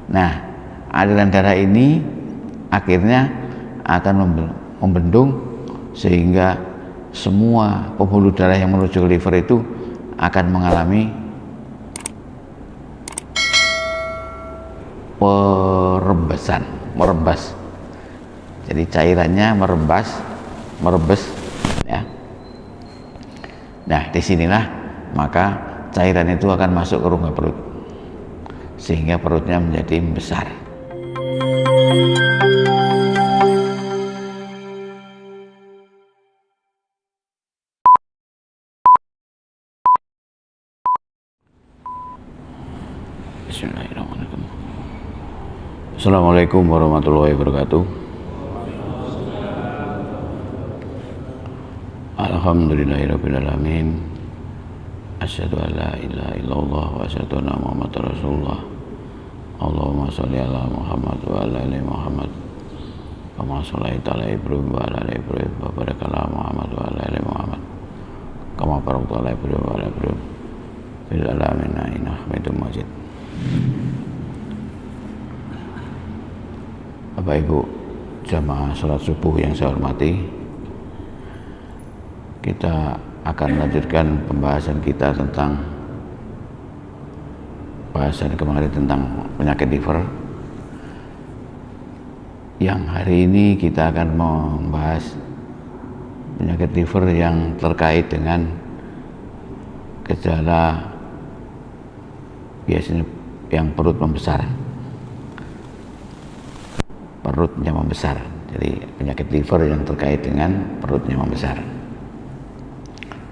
Nah, aliran darah ini akhirnya akan membendung sehingga semua pembuluh darah yang menuju ke liver itu akan mengalami merembas. Jadi cairannya merebes ya. Nah, disinilah maka cairan itu akan masuk ke rongga perut sehingga perutnya menjadi membesar. Bismillahirrahmanirrahim. Assalamualaikum warahmatullahi wabarakatuh. Alhamdulillahirabbil alamin. Asyhadu an la ilaha illallah wa asyhadu anna Muhammadar Rasulullah. Allahumma sholli ala Muhammad wa ala ali Muhammad. Kama shallaita ala Ibrahim wa ala ali Ibrahim wa barik ala Muhammad wa ala ali Muhammad. Kama barakta ala Ibrahim wa ala Ibrahim fil alamin innaka Hamidum Majid. Bapak Ibu jamaah salat subuh yang saya hormati, kita akan melanjutkan pembahasan kita tentang bahasan kemarin tentang penyakit liver. Yang hari ini kita akan membahas penyakit liver yang terkait dengan gejala biasanya yang perut membesar. Perutnya membesar. Jadi penyakit liver yang terkait dengan perutnya membesar.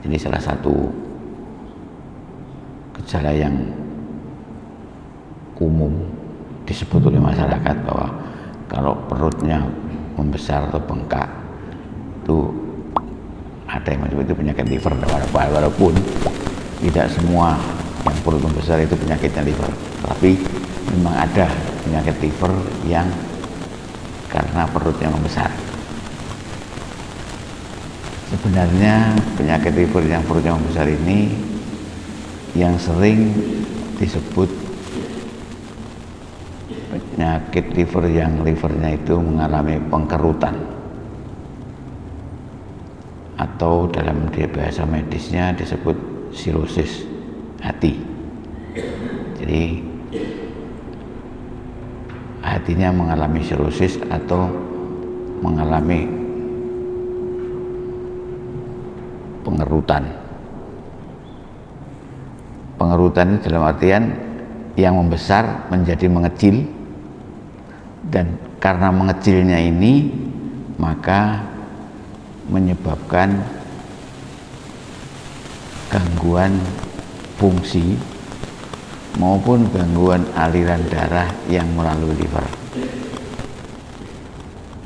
Ini salah satu gejala yang umum disebut oleh masyarakat bahwa kalau perutnya membesar atau bengkak itu ada yang menyebut itu penyakit liver, walaupun tidak semua yang perut membesar itu penyakitnya liver, tapi memang ada penyakit liver yang karena perutnya membesar. Sebenarnya penyakit liver yang perutnya membesar ini yang sering disebut penyakit liver yang livernya itu mengalami pengkerutan, atau dalam bahasa medisnya disebut sirosis hati. Jadi hatinya mengalami sirosis atau mengalami pengerutan. Pengerutan itu dalam artian yang membesar menjadi mengecil, dan karena mengecilnya ini maka menyebabkan gangguan fungsi maupun gangguan aliran darah yang melalui liver.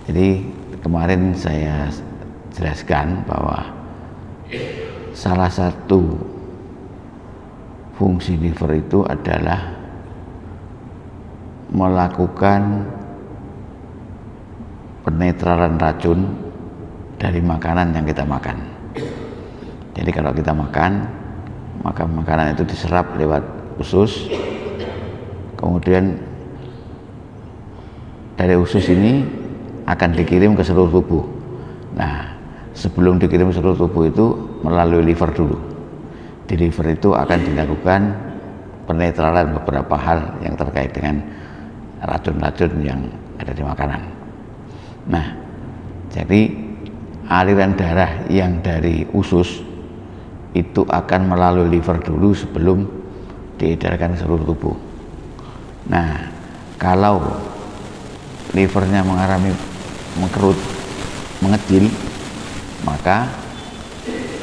Jadi kemarin saya jelaskan bahwa salah satu fungsi liver itu adalah melakukan penetralan racun dari makanan yang kita makan. Jadi kalau kita makan, maka makanan itu diserap lewat usus, kemudian dari usus ini akan dikirim ke seluruh tubuh. Nah, sebelum dikirim ke seluruh tubuh itu melalui liver dulu. Di liver itu akan dilakukan penetralan beberapa hal yang terkait dengan racun-racun yang ada di makanan. Nah, jadi aliran darah yang dari usus itu akan melalui liver dulu sebelum diedarkan ke seluruh tubuh. Nah, kalau livernya mengalami mengkerut, mengecil, maka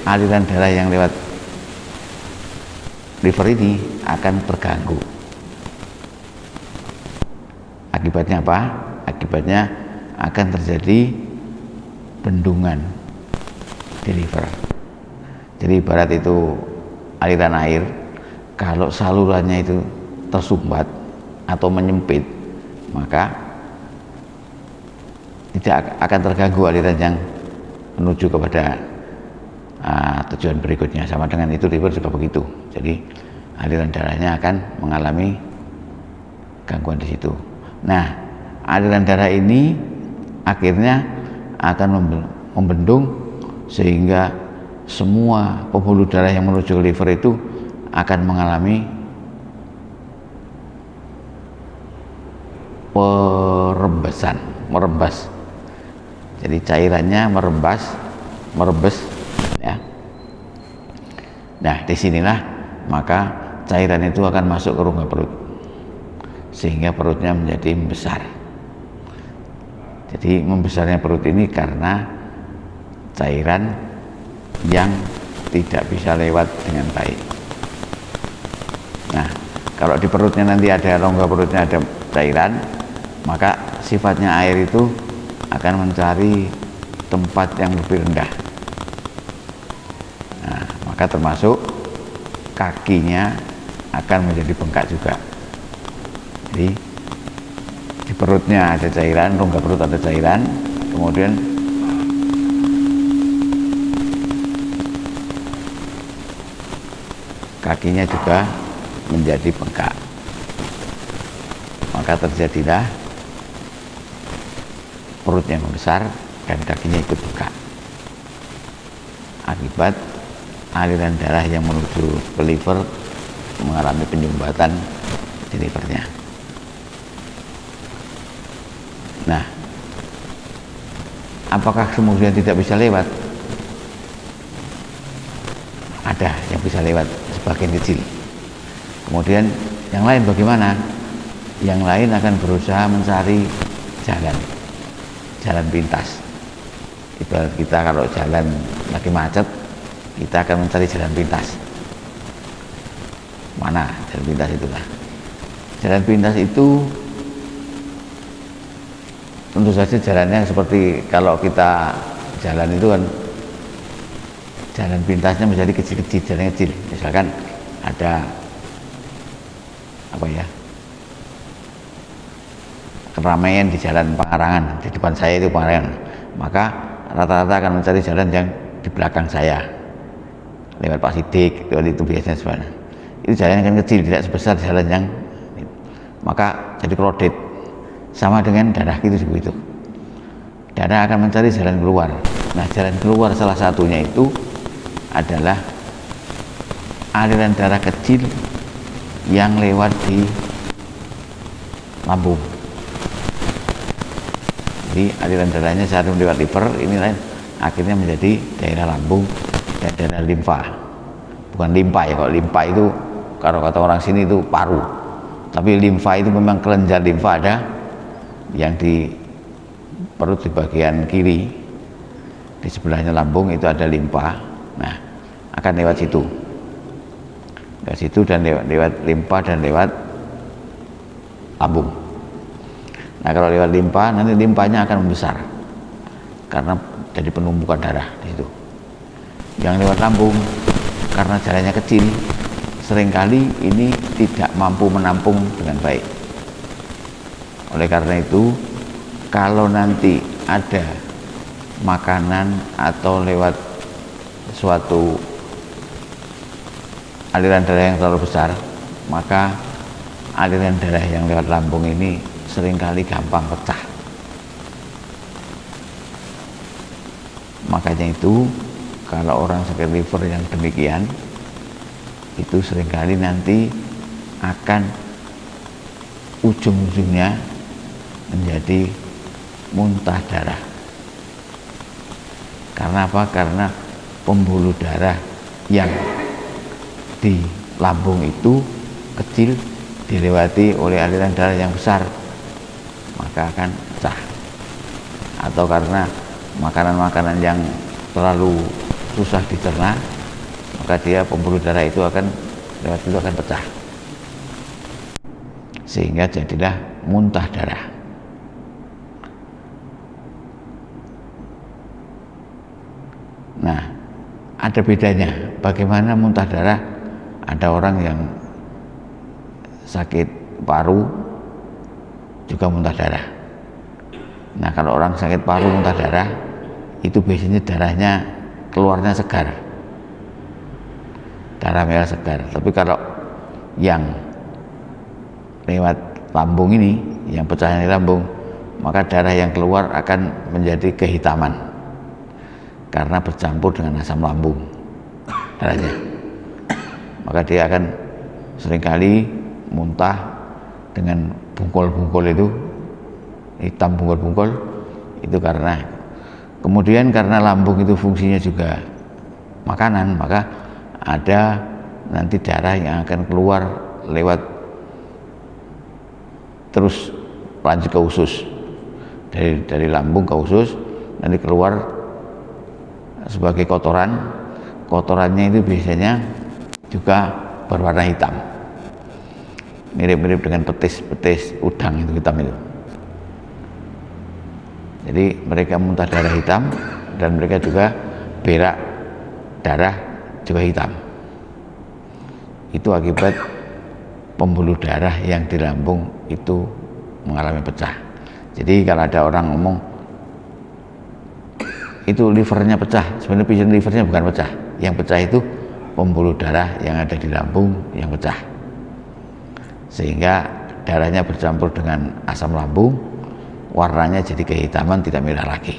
aliran darah yang lewat liver ini akan terganggu. Akibatnya apa? Akibatnya akan terjadi bendungan di liver. Jadi ibarat itu aliran air, kalau salurannya itu tersumbat atau menyempit, maka tidak akan terganggu aliran yang menuju kepada tujuan berikutnya. Sama dengan itu liver juga begitu. Jadi aliran darahnya akan mengalami gangguan di situ. Nah, aliran darah ini akhirnya akan membendung sehingga semua pembuluh darah yang menuju ke liver itu akan mengalami perembasan, merembas. Jadi cairannya merebes ya. Nah, disinilah maka cairan itu akan masuk ke rongga perut sehingga perutnya menjadi membesar. Jadi membesarnya perut ini karena cairan yang tidak bisa lewat dengan baik. Nah, kalau di perutnya nanti ada rongga perutnya ada cairan, maka sifatnya air itu akan mencari tempat yang lebih rendah. Nah, maka termasuk kakinya akan menjadi bengkak juga. Jadi di perutnya ada cairan, rongga perut ada cairan, kemudian kakinya juga menjadi bengkak, maka terjadilah perutnya membesar dan kakinya ikut bengkak akibat aliran darah yang menuju ke liver mengalami penyumbatan di livernya. Nah, apakah kemudian tidak bisa lewat? Ada yang bisa lewat sebagian kecil. Kemudian yang lain bagaimana? Yang lain akan berusaha mencari jalan pintas. Ibarat kita kalau jalan lagi macet, kita akan mencari jalan pintas. Mana jalan pintas itulah? Jalan pintas itu tentu saja jalannya seperti kalau kita jalan itu kan jalan pintasnya menjadi kecil-kecil, jalan kecil. Misalkan ada apa ya, keramaian di jalan Pangarangan, di depan saya itu Pangarangan, maka rata-rata akan mencari jalan yang di belakang saya lewat Pak Sidik, itu biasanya sebenarnya itu jalan yang kecil, tidak sebesar jalan yang, maka jadi crowded. Sama dengan darah itu begitu, darah akan mencari jalan keluar. Nah, jalan keluar salah satunya itu adalah aliran darah kecil yang lewat di lambung. Jadi aliran darahnya saat lewat liver ini lain akhirnya menjadi daerah lambung dan daerah limfa. Bukan limpa ya, kalau limpa itu kalau kata orang sini itu paru, tapi limfa itu memang kelenjar limfa ada yang di perut di bagian kiri, di sebelahnya lambung itu ada limpa. Nah, akan lewat situ dan lewat limpa dan lewat lambung. Nah, kalau lewat limpa, nanti limpanya akan membesar karena jadi penumpukan darah di situ. Yang lewat lambung, karena jalannya kecil, seringkali ini tidak mampu menampung dengan baik. Oleh karena itu, kalau nanti ada makanan atau lewat suatu aliran darah yang terlalu besar, maka aliran darah yang lewat lambung ini seringkali gampang pecah. Makanya itu kalau orang sakit liver yang demikian itu seringkali nanti akan ujung-ujungnya menjadi muntah darah. Karena apa? Karena pembuluh darah yang di lambung itu kecil dilewati oleh aliran darah yang besar, maka akan pecah. Atau karena makanan-makanan yang terlalu susah dicerna, maka dia pembuluh darah itu akan lewat itu akan pecah, sehingga jadilah muntah darah. Nah, ada bedanya. Bagaimana muntah darah? Ada orang yang sakit paru juga muntah darah. Nah, kalau orang sakit paru muntah darah, itu biasanya darahnya keluarnya segar, darah merah segar. Tapi kalau yang lewat lambung ini, yang pecahnya di lambung, maka darah yang keluar akan menjadi kehitaman karena bercampur dengan asam lambung darahnya. Maka dia akan seringkali muntah dengan bungkol-bungkol itu, hitam bungkol-bungkol, itu karena kemudian karena lambung itu fungsinya juga makanan, maka ada nanti darah yang akan keluar lewat terus lanjut ke usus, dari lambung ke usus, nanti keluar sebagai kotorannya itu biasanya juga berwarna hitam, mirip-mirip dengan petis udang itu, hitam itu. Jadi mereka muntah darah hitam dan mereka juga berak darah juga hitam. Itu akibat pembuluh darah yang di lambung itu mengalami pecah. Jadi kalau ada orang ngomong itu livernya pecah, sebenarnya patient livernya bukan pecah. Yang pecah itu pembuluh darah yang ada di lambung yang pecah, sehingga darahnya bercampur dengan asam lambung, warnanya jadi kehitaman, tidak merah lagi.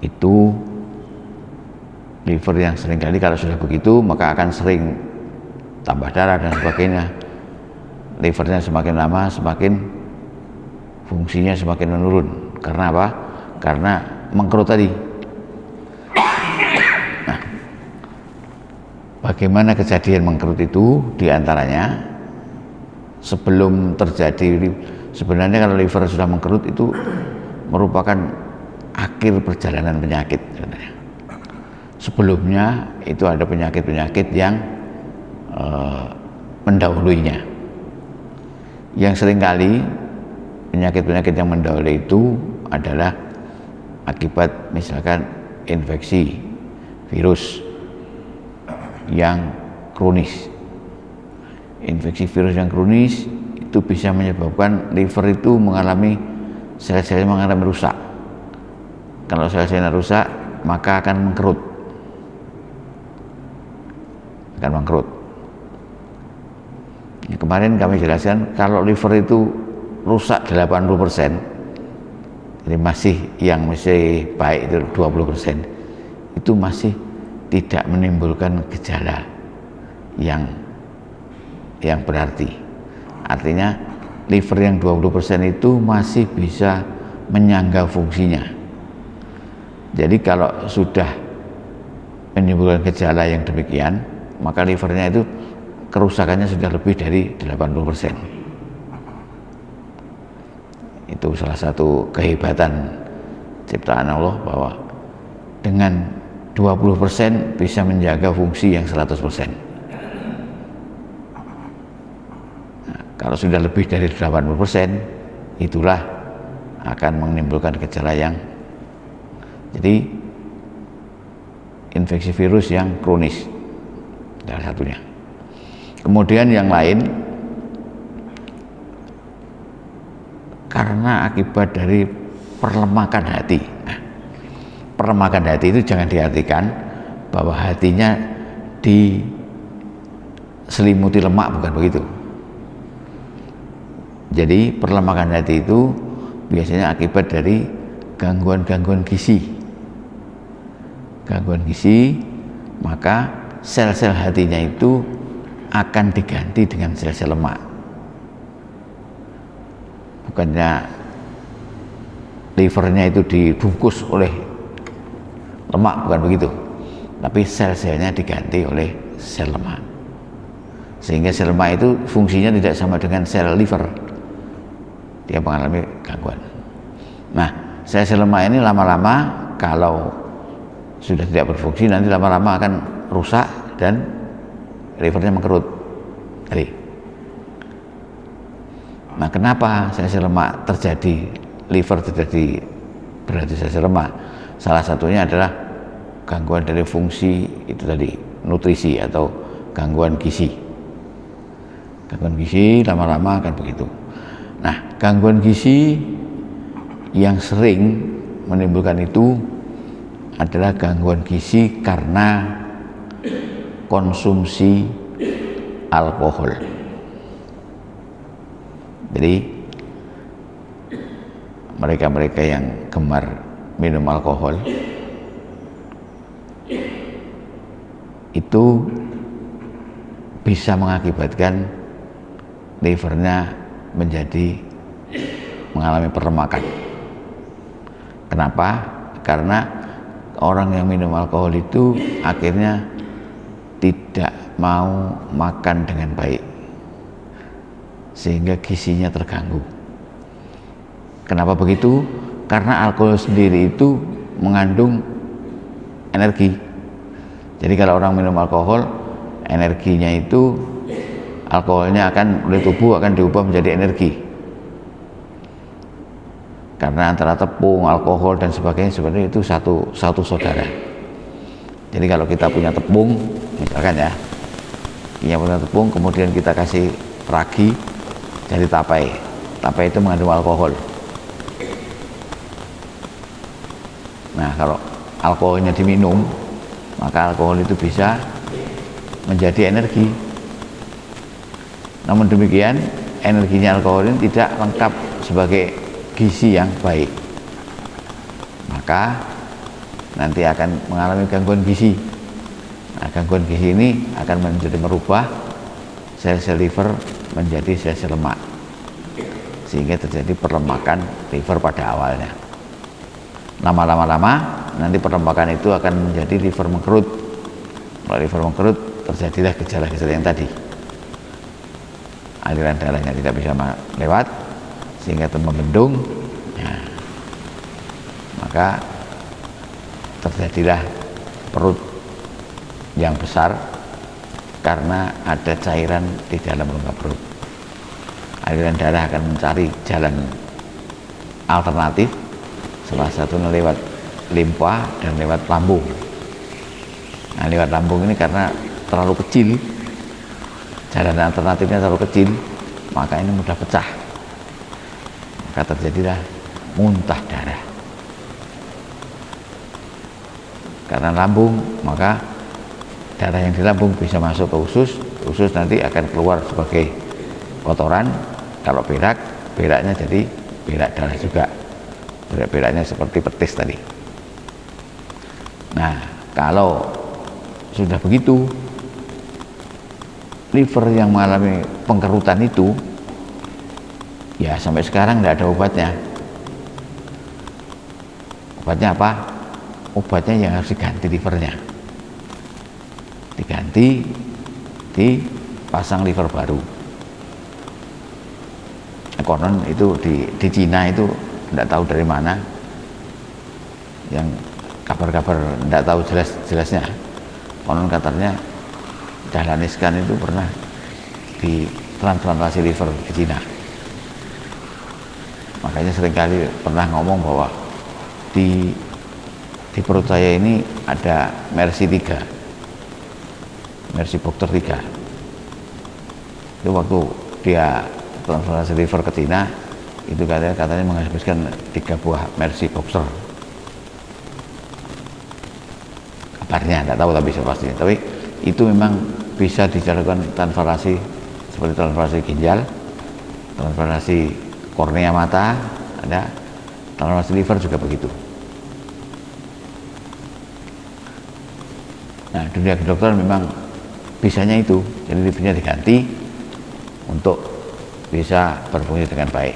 Itu liver yang seringkali kalau sudah begitu maka akan sering tambah darah dan sebagainya. Livernya semakin lama semakin fungsinya semakin menurun. Karena apa? Karena mengkerut tadi. Nah, bagaimana kejadian mengkerut itu? Diantaranya sebelum terjadi, sebenarnya kalau liver sudah mengkerut itu merupakan akhir perjalanan penyakit sebenarnya. Sebelumnya itu ada penyakit-penyakit yang mendahuluinya. Yang seringkali penyakit-penyakit yang mendahului itu adalah akibat misalkan infeksi virus yang kronis. Infeksi virus yang kronis itu bisa menyebabkan liver itu mengalami sel-selnya mengalami rusak. Kalau sel-selnya rusak maka akan mengkerut. Ya, kemarin kami jelaskan kalau liver itu rusak 80%, jadi yang masih baik itu 20%, itu masih tidak menimbulkan gejala yang berarti. Artinya liver yang 20% itu masih bisa menyangga fungsinya. Jadi kalau sudah menimbulkan gejala yang demikian, maka livernya itu kerusakannya sudah lebih dari 80%. Itu salah satu kehebatan ciptaan Allah bahwa dengan 20% bisa menjaga fungsi yang 100%. Nah, kalau sudah lebih dari 80%, itulah akan menimbulkan gejala yang jadi infeksi virus yang kronis, salah satunya. Kemudian yang lain karena akibat dari perlemakan hati. Nah, perlemakan hati itu jangan diartikan bahwa hatinya diselimuti lemak, bukan begitu. Jadi perlemakan hati itu biasanya akibat dari gangguan-gangguan gizi. Gangguan gizi, maka sel-sel hatinya itu akan diganti dengan sel-sel lemak. Bukannya livernya itu dibungkus oleh lemak, bukan begitu, tapi sel-selnya diganti oleh sel lemak, sehingga sel lemak itu fungsinya tidak sama dengan sel liver, dia mengalami gangguan. Nah, sel-sel lemak ini lama-lama kalau sudah tidak berfungsi, nanti lama-lama akan rusak dan livernya mengkerut. Nah, kenapa sel-sel lemak terjadi, liver terjadi berarti sel-sel lemak? Salah satunya adalah gangguan dari fungsi itu tadi, nutrisi atau gangguan gizi. Gangguan gizi lama-lama akan begitu. Nah, gangguan gizi yang sering menimbulkan itu adalah gangguan gizi karena konsumsi alkohol. Jadi mereka-mereka yang gemar minum alkohol itu bisa mengakibatkan livernya mengalami perlemakan. Kenapa? Karena orang yang minum alkohol itu akhirnya tidak mau makan dengan baik, sehingga gizinya terganggu. Kenapa begitu? Karena alkohol sendiri itu mengandung energi. Jadi kalau orang minum alkohol, energinya itu, alkoholnya akan oleh tubuh akan diubah menjadi energi. Karena antara tepung, alkohol dan sebagainya sebenarnya itu satu saudara. Jadi kalau kita punya tepung, misalkan ya, kita punya tepung, kemudian kita kasih ragi dari tapai. Tapai itu mengandung alkohol. Nah, kalau alkoholnya diminum, maka alkohol itu bisa menjadi energi. Namun demikian, energinya alkohol ini tidak lengkap sebagai gizi yang baik, maka nanti akan mengalami gangguan gizi. Nah, gangguan gizi ini akan merubah sel-sel liver menjadi sel-sel lemak, sehingga terjadi perlemakan liver pada awalnya. Lama-lama nanti perlemakan itu akan menjadi liver mengkerut. Kalau liver mengkerut, terjadilah gejala-gejala yang tadi. Aliran darahnya tidak bisa lewat, sehingga membendung. Nah, maka terjadilah perut yang besar karena ada cairan di dalam rongga perut. Aliran darah akan mencari jalan alternatif, salah satunya lewat limpa dan lewat lambung. Nah, lewat lambung ini karena terlalu kecil, jalan alternatifnya terlalu kecil, maka ini mudah pecah, maka terjadilah muntah darah. Karena lambung, maka darah yang di lambung bisa masuk ke usus nanti akan keluar sebagai kotoran. Kalau beraknya jadi berak darah juga, beraknya seperti petis tadi. Nah, kalau sudah begitu, liver yang mengalami pengkerutan itu, ya sampai sekarang tidak ada obatnya. Obatnya apa? Obatnya yang harus diganti livernya, diganti, dipasang liver baru. Konon itu di Cina itu tidak tahu dari mana, yang kabar-kabar tidak tahu jelasnya. Konon katanya Dahlan Iskan itu pernah ditransplantasi liver ke Cina. Makanya seringkali pernah ngomong bahwa di perut saya ini ada Mercy 3, Mercy Boxer 3. Itu waktu dia transplantasi liver ke Cina, itu katanya menghabiskan 3 buah Mercy Boxer. Kabarnya tidak tahu tapi pastinya. Tapi itu memang bisa dijalankan transplantasi seperti transplantasi ginjal, transplantasi kornea mata, ada transplantasi liver juga begitu. Nah, dunia kedokteran memang bisanya itu, jadi livernya diganti untuk bisa berfungsi dengan baik.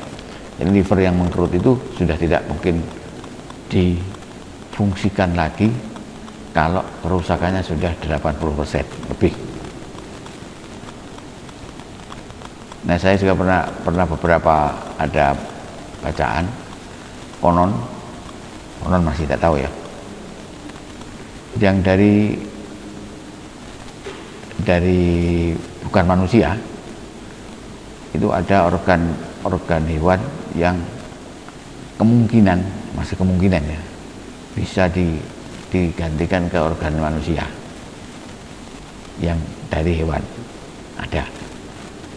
Jadi liver yang mengkerut itu sudah tidak mungkin difungsikan lagi kalau kerusakannya sudah 80% lebih. Nah, saya juga pernah beberapa ada bacaan, konon masih tidak tahu ya, yang dari bukan manusia itu ada organ hewan yang masih kemungkinan ya bisa digantikan ke organ manusia yang dari hewan. Ada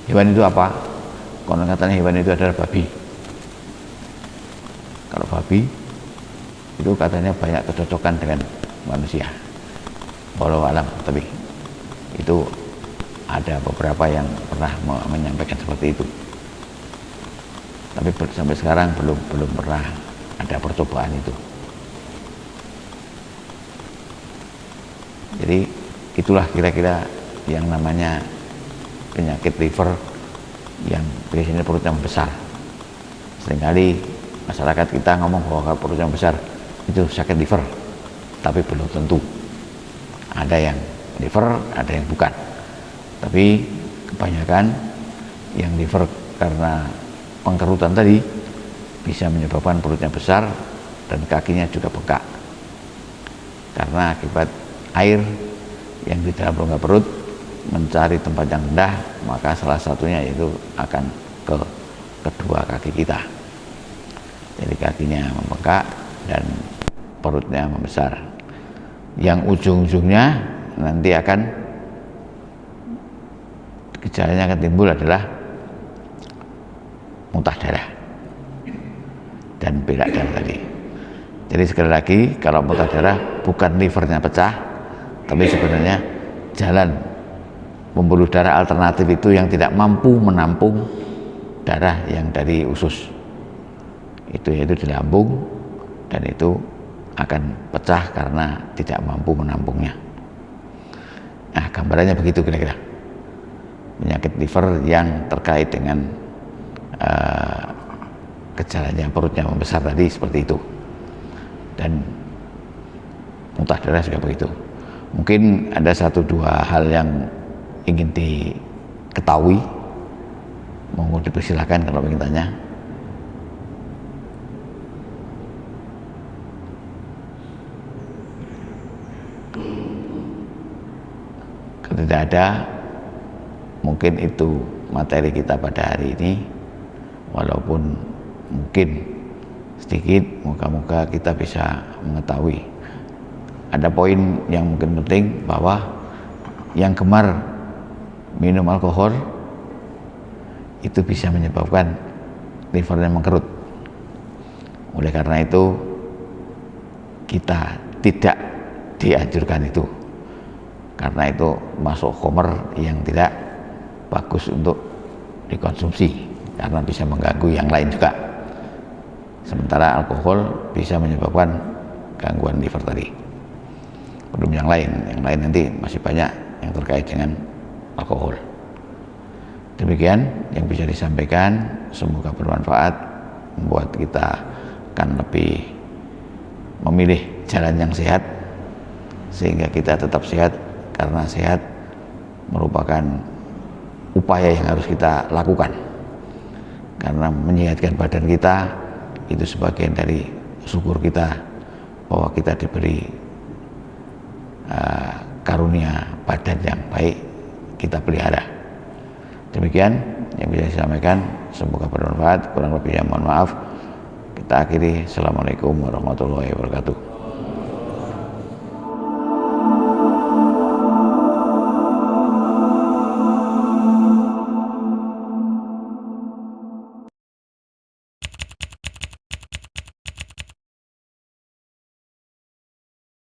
hewan itu apa? Konon katanya hewan itu adalah babi. Kalau babi itu katanya banyak kecocokan dengan manusia, walau alam, tapi itu ada beberapa yang pernah menyampaikan seperti itu. Tapi sampai sekarang belum pernah ada percobaan itu. Jadi itulah kira-kira yang namanya penyakit liver yang biasanya perutnya membesar. Seringkali masyarakat kita ngomong bahwa perutnya besar itu sakit liver, tapi belum tentu. Ada yang liver, ada yang bukan. Tapi kebanyakan yang liver karena pengkerutan tadi bisa menyebabkan perutnya besar dan kakinya juga bengkak karena akibat air yang di dalam rongga perut mencari tempat yang rendah, maka salah satunya itu akan ke kedua kaki kita. Jadi kakinya membengkak dan perutnya membesar, yang ujung-ujungnya nanti akan gejalanya akan timbul adalah muntah darah dan berak darah tadi. Jadi sekali lagi, kalau muntah darah bukan livernya pecah, tapi sebenarnya jalan pembuluh darah alternatif itu yang tidak mampu menampung darah yang dari usus itu, yaitu di lambung, dan itu akan pecah karena tidak mampu menampungnya. Nah, gambarannya begitu kira-kira penyakit liver yang terkait dengan gejalanya perutnya membesar tadi seperti itu, dan muntah darah juga begitu. Mungkin ada satu dua hal yang ingin diketahui, mau dipersilahkan kalau ingin tanya. Kalau tidak ada, mungkin itu materi kita pada hari ini, walaupun mungkin sedikit, moga-moga kita bisa mengetahui. Ada poin yang mungkin penting, bahwa yang gemar minum alkohol itu bisa menyebabkan livernya mengkerut. Oleh karena itu kita tidak dianjurkan itu, karena itu masuk khamr yang tidak bagus untuk dikonsumsi karena bisa mengganggu yang lain juga. Sementara alkohol bisa menyebabkan gangguan liver tadi. Belum yang lain nanti masih banyak yang terkait dengan alkohol. Demikian yang bisa disampaikan, semoga bermanfaat, membuat kita akan lebih memilih jalan yang sehat sehingga kita tetap sehat, karena sehat merupakan upaya yang harus kita lakukan, karena menyehatkan badan kita itu sebagian dari syukur kita bahwa kita diberi karunia badan yang baik, kita pelihara. Demikian yang bisa disampaikan, semoga bermanfaat. Kurang lebihnya mohon maaf. Kita akhiri. Assalamualaikum warahmatullahi wabarakatuh.